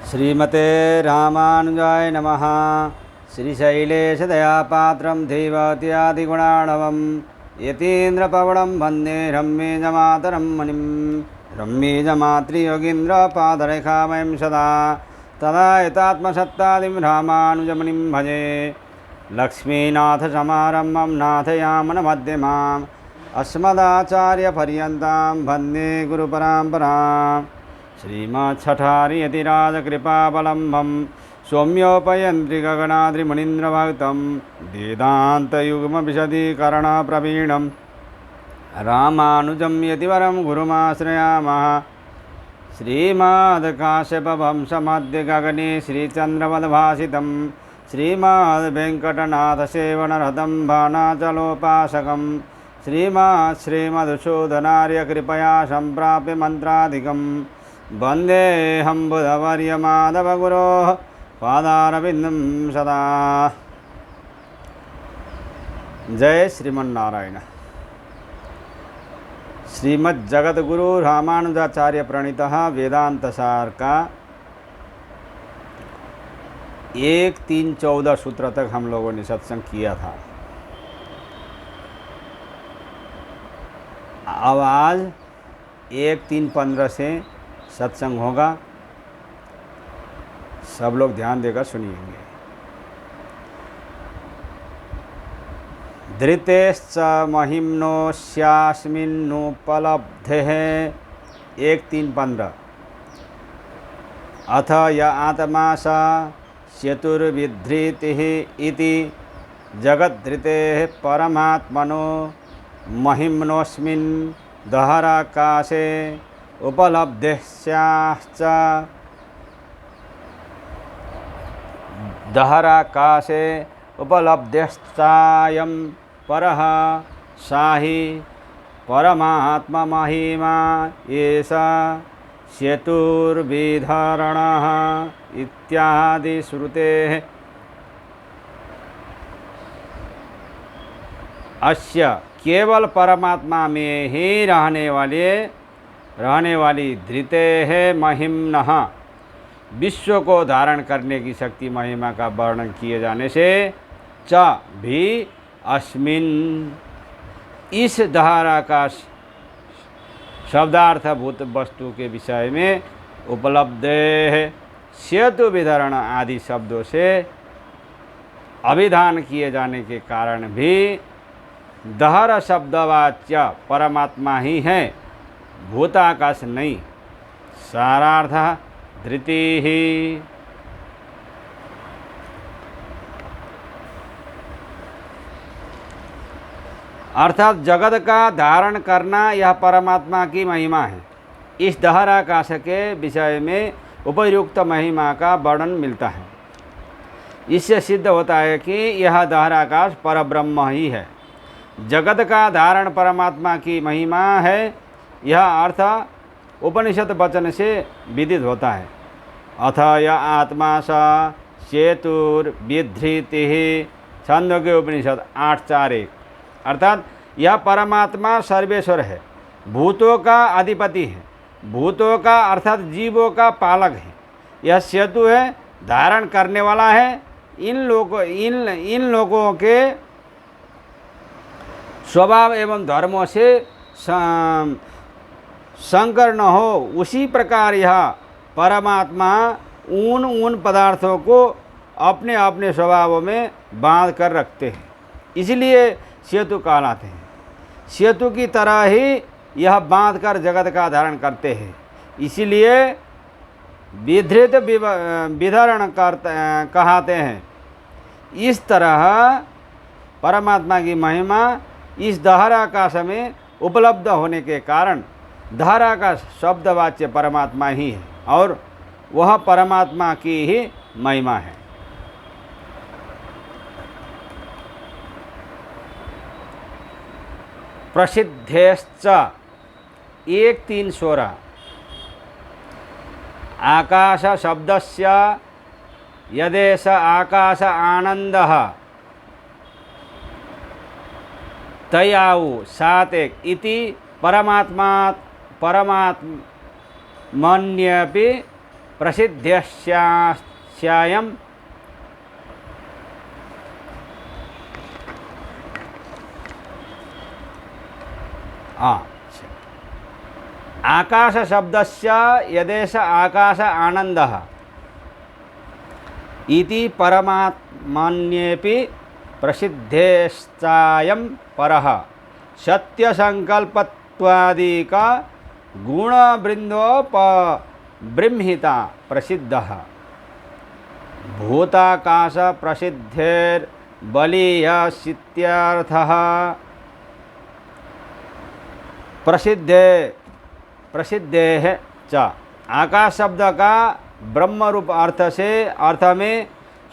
श्रीमते रामानुजाय नमः। श्रीशैलेशदयापात्रं देवत्यादिगुणार्णवं यतीन्द्रपवनं वन्दे रम्येजमातरं मुनिं। रम्येजमातृयोगीन्द्रपादरेखामयं सदा तदा यतात्मसत्तादिं रामानुजमुनिं भजे। लक्ष्मीनाथसमारम्भं नाथयामनमध्यमाम् अस्मदाचार्यपर्यन्तां वन्दे गुरुपरम्पराम्। श्रीमच्छठारियतिराजकृपावलम्बं सौम्योपयन्त्रि गगनाद्रिमुनीन्द्रभक्तं वेदान्तयुग्मविशदीकरणप्रवीणं रामानुजं यतिवरं गुरुमाश्रयामः। श्रीमद्काश्यपवंशमध्ये गगने श्रीचन्द्रवद्भासितं श्रीमद्वेङ्कटनाथसेवनरतं बाणाचलोपासकं श्रीमधुसूदनार्यकृपया सम्प्राप्य मन्त्राधिकं वन्देऽहं बुधवर्यमाधवगुरोः पादारविन्दं सदा। जय श्रीमन्नारायण। श्रीमद् जगद्गुरु रामानुजाचार्य प्रणीतः वेदांत सार का 1, 3, 14 सूत्र तक हम लोगों ने सत्संग किया था। अब आज 1, 3, 15 से सत्संग होगा। सब लोग ध्यान देकर सुनिएंगे। धृतेश्च महिम्नोऽस्यास्मिन्नुपलब्धेः 1, 3, 15। अथ य आत्मा स चतुर्विधृतिः इति जगद्धृतेः परमात्मनो महिम्नोऽस्मिन् दहराकाशे उपलब्धस्याश्च दहराकाशे उपलब्धश्चायं परः सा हि परमात्ममहिमा एषा चतुर्विधरणः इत्यादि श्रुतेः। अस्य केवल परमात्मा में ही रहने वाली धृते है महिम्नः विश्व को धारण करने की शक्ति महिमा का वर्णन किए जाने से च भी अस्मिन इस धाराकाश शब्दार्थभूत वस्तु के विषय में उपलब्ध है। सेतु विधरण आदि शब्दों से अभिधान किए जाने के कारण भी दहर शब्दवाच्य परमात्मा ही है, भूताकाश नहीं। सारार्थ धृति ही। अर्थात जगत का धारण करना यह परमात्मा की महिमा है। इस दहराकाश के विषय में उपयुक्त महिमा का वर्णन मिलता है। इससे सिद्ध होता है कि यह दहराकाश परब्रह्म ही है। जगत का धारण परमात्मा की महिमा है, यह अर्थ उपनिषद वचन से विदित होता है। अथ य आत्मा स चेतुर्विधृतिः छांदोग्य उपनिषद 8:4-1। अर्थात यह परमात्मा सर्वेश्वर है, भूतों का अधिपति है, भूतों का अर्थात जीवों का पालक है। यह सेतु है, धारण करने वाला है। इन लोगों के स्वभाव एवं धर्मों से संकर न हो, उसी प्रकार यह परमात्मा उन पदार्थों को अपने अपने स्वभावों में बांध कर रखते हैं, इसलिए सेतु कहलाते हैं। सेतु की तरह ही यह बांध कर जगत का धारण करते हैं, इसीलिए विधृत विधरण कहते हैं। इस तरह परमात्मा की महिमा इस दहराकाश में उपलब्ध होने के कारण दहराकाश शब्दवाच्य परमात्मा ही है और वह परमात्मा की ही महिमा है। प्रसिद्धेश्च 1, 3, 16। आकाश शब्दस्य यदेश आकाश आनंदः तयाउ 7:1 इति परमात्मन्यपि प्रसिद्ध्यस्यायम् आकाश शब्दस्य यदेश आकाश आनंदः इति परमात्मन्येपि प्रसिद्धेश्चायं परः सत्यसंकल्पत्वादिका गुणबृंदोपबृंहिता प्रसिद्धः भूताकाश प्रसिद्धेर्बलीयसित्यर्थः प्रसिद्धेः च आकाश शब्द का ब्रह्म रूप अर्थ में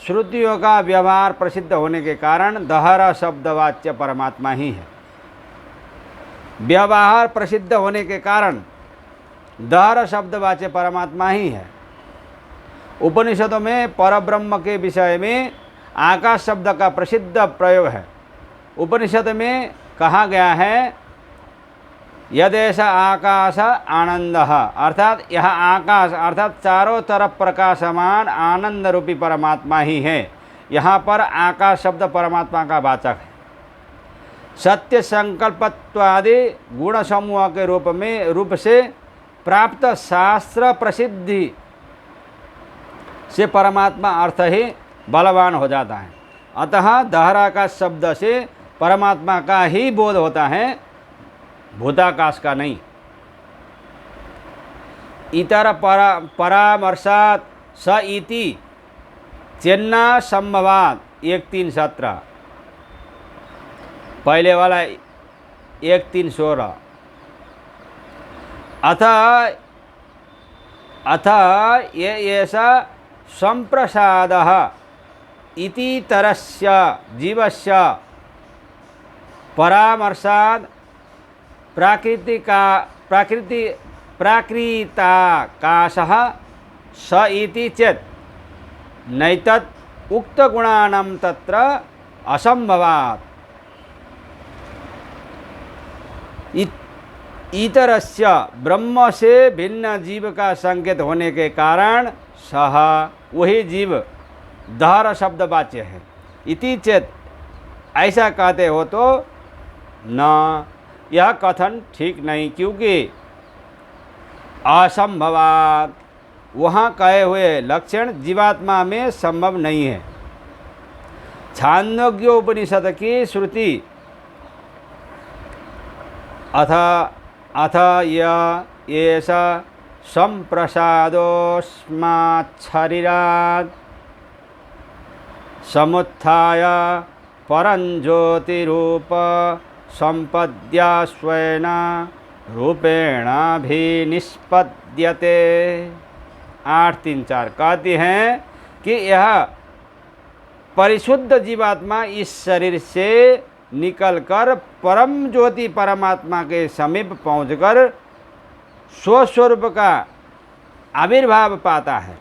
श्रुतियों का व्यवहार प्रसिद्ध होने के कारण दहरा शब्द वाच्य परमात्मा ही है। व्यवहार प्रसिद्ध होने के कारण दहरा शब्द वाच्य परमात्मा ही है। उपनिषदों में परब्रह्म के विषय में आकाश शब्द का प्रसिद्ध प्रयोग है। उपनिषद में कहा गया है यदेश आकाश आनंद, अर्थात यह आकाश अर्थात चारों तरफ प्रकाशमान आनंद रूपी परमात्मा ही है। यहाँ पर आकाश शब्द परमात्मा का वाचक है। सत्य संकल्पत्वादि गुण समूह के रूप से प्राप्त शास्त्र प्रसिद्धि से परमात्मा अर्थ ही बलवान हो जाता है। अतः दहराकाश शब्द से परमात्मा का ही बोध होता है, भूताकाश का नहीं। इतर परामर्शात स इति चेन्ना संभवात 1:3:17 पहले वाला 1:3:16 अथ ये ऐसा संप्रसादः इति तरस्य जीवस्य परामर्शाद प्राकृताकाशः स इति चेत् नैतत् उक्तगुणानां तत्र असंभवात् इतरस्य ब्रह्म से भिन्न जीव का संकेत होने के कारण सह वही जीव दहर शब्द वाच्य है। इति चेत् ऐसा कहते हो तो न, यह कथन ठीक नहीं, क्योंकि असंभवात वहाँ कहे हुए लक्षण जीवात्मा में संभव नहीं है। छांदोग्योपनिषद की श्रुति अथ एषा संप्रसादोऽस्माच्छरीरात् समुत्थाय परञ्ज्योतिरूप संपद्या स्वेन रूपेणाभिनिष्पद्यते 8:3:4 कहती हैं कि यह परिशुद्ध जीवात्मा इस शरीर से निकलकर परम ज्योति परमात्मा के समीप पहुंचकर स्वस्वरूप का आविर्भाव पाता है।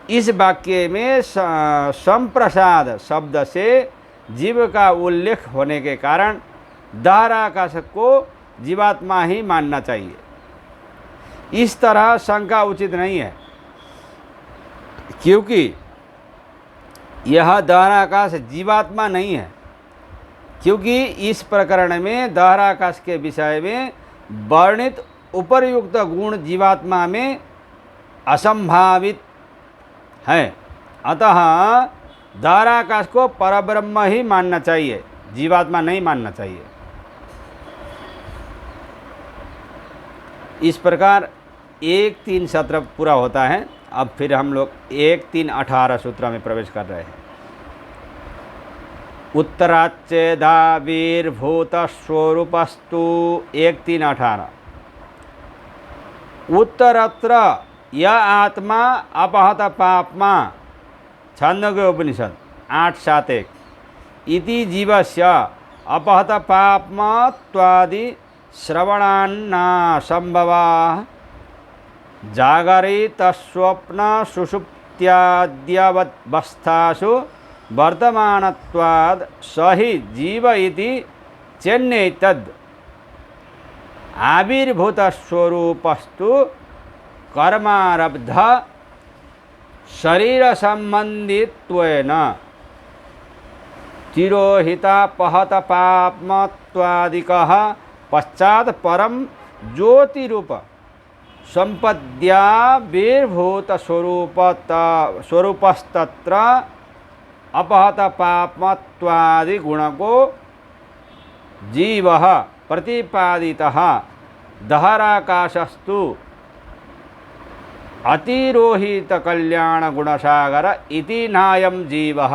इस वाक्य में संप्रसाद शब्द से जीव का उल्लेख होने के कारण दहराकाश को जीवात्मा ही मानना चाहिए। इस तरह शंका उचित नहीं है, क्योंकि यह दहराकाश जीवात्मा नहीं है। क्योंकि इस प्रकरण में दहराकाश के विषय में वर्णित उपर्युक्त गुण जीवात्मा में असंभावित है। अतः दहराकाश को परब्रह्म ही मानना चाहिए, जीवात्मा नहीं मानना चाहिए। इस प्रकार 1:3:17 पूरा होता है। अब फिर हम लोग 1:3:18 सूत्र में प्रवेश कर रहे हैं। उत्तराच्चेदाविर्भूत स्वरूपस्तु 1:3:18 उत्तरत्र यह आत्मा अपहत पापमा छांदोग्य उपनिषद 8:7:1 इति जीवस्य अपहत पापमत्वादि श्रवणान्ना संभवा जागरित स्वप्न सुषुप्त्याद्यवस्थासु वर्तमानत्वाद् सहि जीव इति चेन्नैतद् आविर्भूत स्वरूपस्तु कर्मारब्ध शरीर संबंधित्वेन तिरोहितापहत पापमत्वादिकः पश्चात परम ज्योतिरूप संपद्याविर्भूत स्वरूपस्तत्र अपहत पापमत्वादि गुण को जीवः प्रतिपादितः दहराकाशस्तु अतिरोहित कल्याण गुणसागर इति नायम जीवः।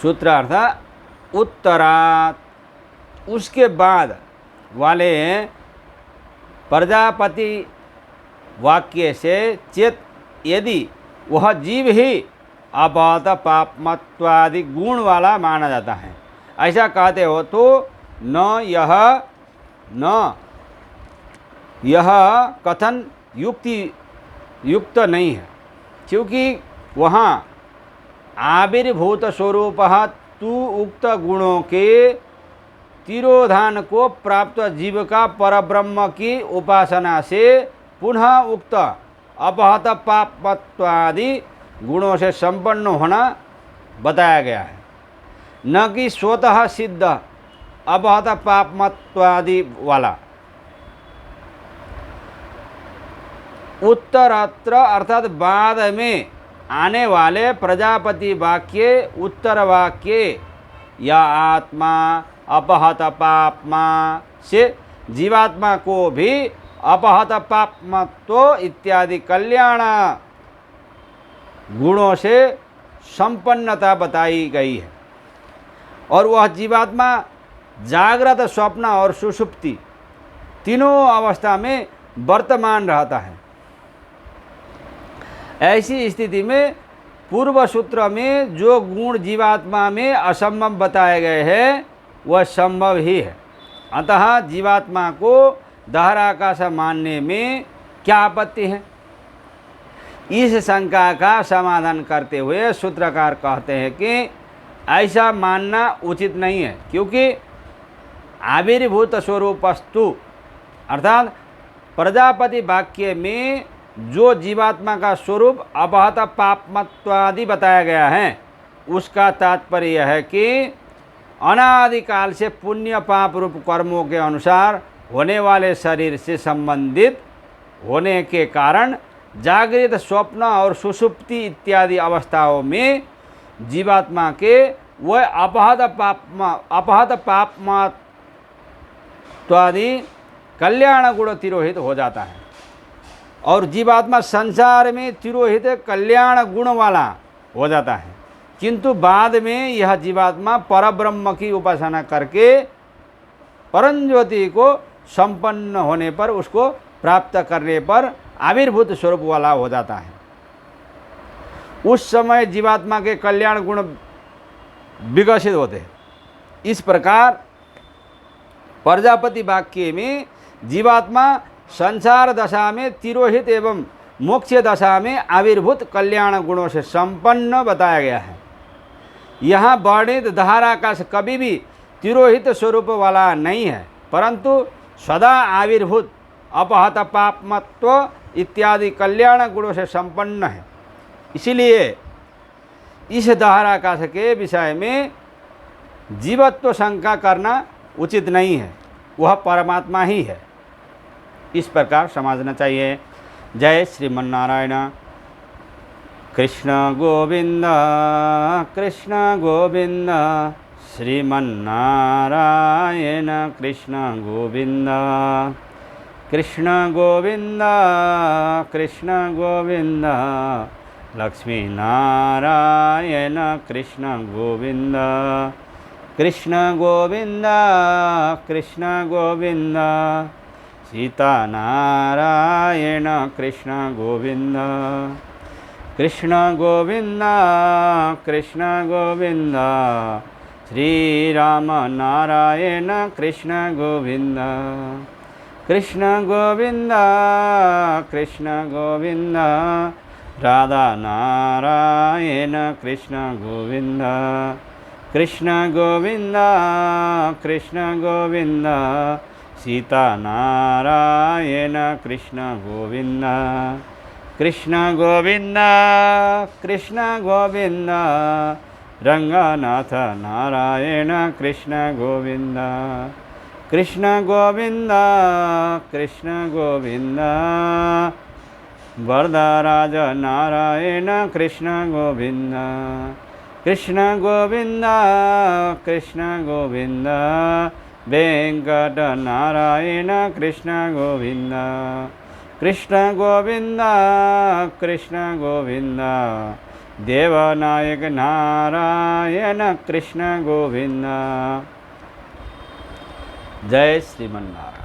सूत्रार्थ उत्तरात् उसके बाद वाले प्रजापति वाक्य से चेत यदि वह जीव ही अपहत पापमत्वादि गुण वाला माना जाता है, ऐसा कहते हो तो न यह कथन युक्त नहीं है, क्योंकि वहाँ आविर्भूत स्वरूप तु उक्त गुणों के तिरोधान को प्राप्त जीव का परब्रह्म की उपासना से पुनः उक्त अपहत पापमत्वादि गुणों से संपन्न होना बताया गया है, न कि स्वतः सिद्ध अपहत पापमत्वादि वाला। उत्तरात्र अर्थात बाद में आने वाले प्रजापति वाक्य उत्तर वाक्य या आत्मा अपहत पापमा से जीवात्मा को भी अपहत पापमत्व इत्यादि कल्याण गुणों से संपन्नता बताई गई है, और वह जीवात्मा जागृत स्वप्न और सुषुप्ति तीनों अवस्था में वर्तमान रहता है। ऐसी स्थिति में पूर्व सूत्र में जो गुण जीवात्मा में असंभव बताए गए हैं वह संभव ही है, अतः जीवात्मा को दहराकाश मानने में क्या आपत्ति है। इस शंका का समाधान करते हुए सूत्रकार कहते हैं कि ऐसा मानना उचित नहीं है, क्योंकि आविर्भूत स्वरूपस्तु अर्थात प्रजापति वाक्य में जो जीवात्मा का स्वरूप अपहत पापमत्वादि बताया गया है उसका तात्पर्य यह है कि अनादिकाल से पुण्य पाप रूप कर्मों के अनुसार होने वाले शरीर से संबंधित होने के कारण जागृत स्वप्न और सुषुप्ति इत्यादि अवस्थाओं में जीवात्मा के वह अपहत पापमत्वादि कल्याण गुण तिरोहित हो जाता है, और जीवात्मा संसार में तिरोहित कल्याण गुण वाला हो जाता है, किंतु बाद में यह जीवात्मा परब्रह्म की उपासना करके परमज्योति को संपन्न होने पर उसको प्राप्त करने पर आविर्भूत स्वरूप वाला हो जाता है। उस समय जीवात्मा के कल्याण गुण विकसित होते हैं। इस प्रकार प्रजापति वाक्य में जीवात्मा संसार दशा में तिरोहित एवं मोक्ष दशा में आविर्भूत कल्याण गुणों से संपन्न बताया गया है। यहाँ वर्णित दहराकाश कभी भी तिरोहित स्वरूप वाला नहीं है, परंतु सदा आविर्भूत अपहत पापमत्व इत्यादि कल्याण गुणों से संपन्न है। इसीलिए इस दहराकाश के विषय में जीवत्व शंका करना उचित नहीं है, वह परमात्मा ही है। इस प्रकार समझना चाहिए। जय श्रीमन्नारायण। कृष्ण गोविंद कृष्ण गोविंद श्रीमन्नारायण कृष्ण गोविंद कृष्ण गोविंद कृष्ण गोविंद लक्ष्मी नारायण कृष्ण गोविंद कृष्ण गोविंद कृष्ण गोविंद सीता नारायण कृष्ण गोविंद कृष्ण गोविंद कृष्ण गोविंद श्री राम नारायण कृष्ण गोविंद कृष्ण गोविंद कृष्ण गोविंद राधा नारायण कृष्ण गोविंद कृष्ण गोविंद कृष्ण गोविंद सीता नारायण कृष्ण गोविंद कृष्ण गोविंद कृष्ण गोविंद रंगनाथ नारायण कृष्ण गोविंद कृष्ण गोविंद कृष्ण गोविंद वरदराज नारायण कृष्ण गोविंद कृष्ण गोविंद कृष्ण गोविंद वेंकट नारायण कृष्ण गोविंद कृष्ण गोविंद कृष्ण गोविंद देवनायक नारायण कृष्ण गोविंद। जय श्रीमन्नारायण।